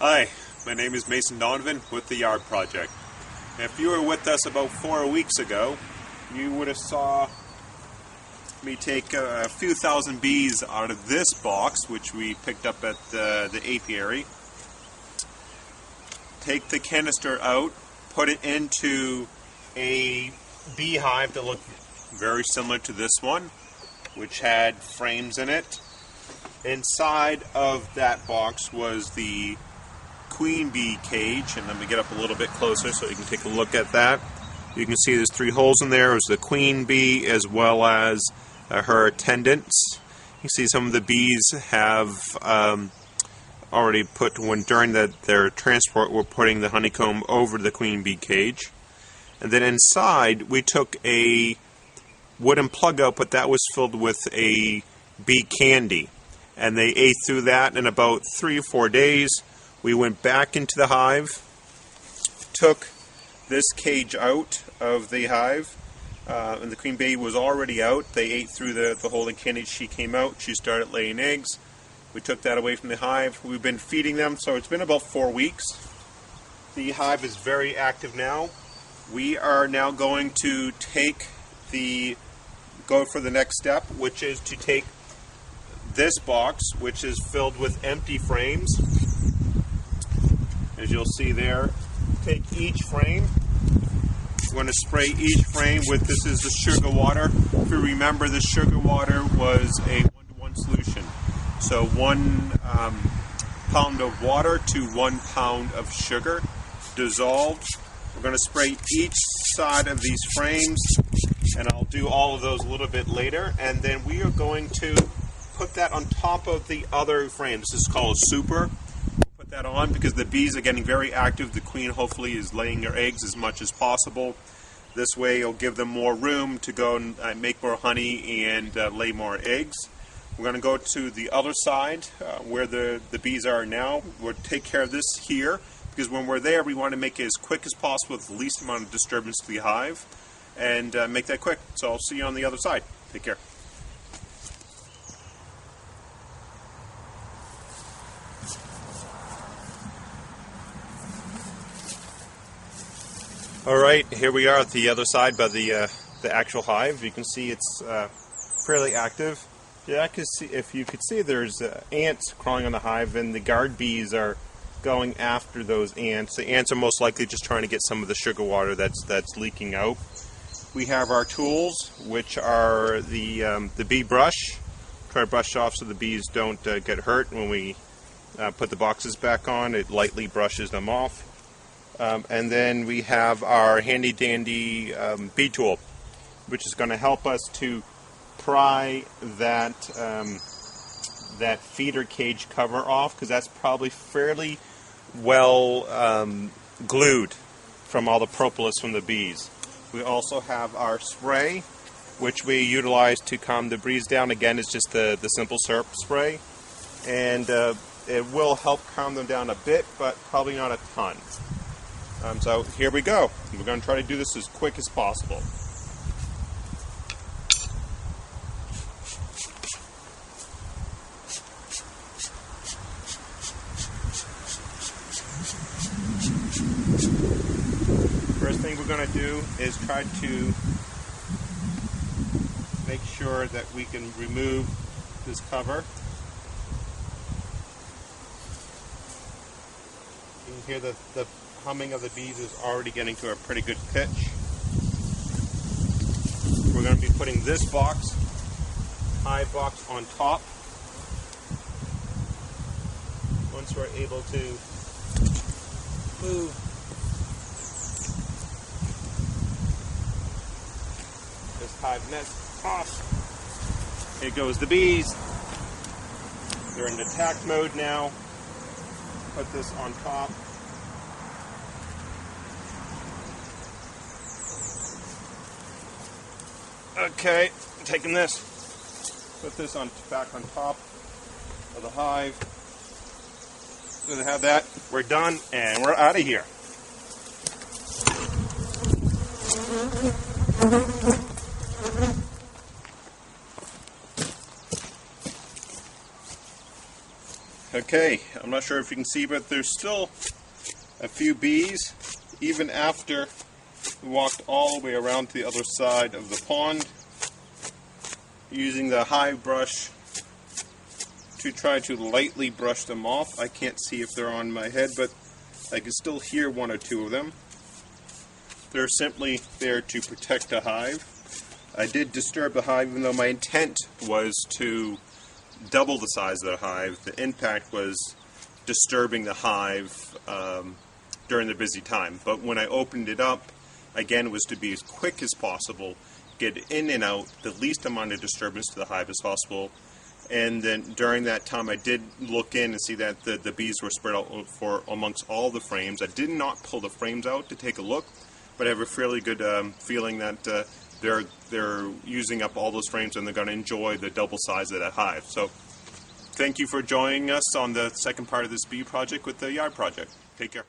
Hi, my name is Mason Donovan with the Yard Project. If you were with us about 4 weeks ago, you would have saw me take a few thousand bees out of this box, which we picked up at the apiary. Take the canister out, put it into a beehive that looked very similar to this one, which had frames in it. Inside of that box was the queen bee cage, and let me get up a little bit closer so you can take a look at that. You can see there's 3 holes in there. It was the queen bee as well as her attendants. You can see some of the bees have already put, during their transport, we're putting the honeycomb over the queen bee cage. And then inside we took a wooden plug out, but that was filled with a bee candy. And they ate through that in about 3 or 4 days. We went back into the hive, took this cage out of the hive, and the queen bee was already out. They ate through the hole in candy. She came out. She started laying eggs. We took that away from the hive. We've been feeding them, so it's been about 4 weeks. The hive is very active now. We are now going to go for the next step, which is to take this box, which is filled with empty frames. As you'll see there, take each frame. We're going to spray each frame with, this is the sugar water. If you remember, the sugar water was a 1-to-1 solution. So 1 pound of water to 1 pound of sugar dissolved. We're going to spray each side of these frames, and I'll do all of those a little bit later. And then we are going to put that on top of the other frames. This is called super. Put that on because the bees are getting very active. The queen hopefully is laying their eggs as much as possible. This way it'll give them more room to go and make more honey and lay more eggs. We're going to go to the other side where the bees are now. We'll take care of this here because when we're there we want to make it as quick as possible with the least amount of disturbance to the hive and make that quick. So I'll see you on the other side. Take care. Alright, here we are at the other side by the actual hive. You can see it's fairly active. Yeah, if you could see, there's ants crawling on the hive, and the guard bees are going after those ants. The ants are most likely just trying to get some of the sugar water that's leaking out. We have our tools, which are the bee brush. Try to brush off so the bees don't get hurt. When we put the boxes back on, it lightly brushes them off. And then we have our handy dandy bee tool, which is going to help us to pry that feeder cage cover off, because that's probably fairly well glued from all the propolis from the bees. We also have our spray, which we utilize to calm the bees down. Again, it's just the simple syrup spray, and it will help calm them down a bit, but probably not a ton. So here we go. We're going to try to do this as quick as possible. First thing we're going to do is try to make sure that we can remove this cover. You can hear the humming of the bees is already getting to a pretty good pitch. We're going to be putting this hive box on top. Once we're able to move this hive nest off, here goes the bees. They're in attack mode now. Put this on top. Okay, taking this, put this back on top of the hive. So to have that, we're done, and we're out of here. Okay, I'm not sure if you can see, but there's still a few bees, even after we walked all the way around to the other side of the pond, using the hive brush to try to lightly brush them off. I can't see if they're on my head, but I can still hear one or two of them. They're simply there to protect the hive. I did disturb the hive, even though my intent was to double the size of the hive. The impact was disturbing the hive during the busy time. But when I opened it up, again, it was to be as quick as possible, get in and out, the least amount of disturbance to the hive as possible. And then during that time, I did look in and see that the bees were spread out amongst all the frames. I did not pull the frames out to take a look, but I have a fairly good feeling that they're using up all those frames and they're going to enjoy the double size of that hive. So thank you for joining us on the second part of this bee project with the Yard Project. Take care.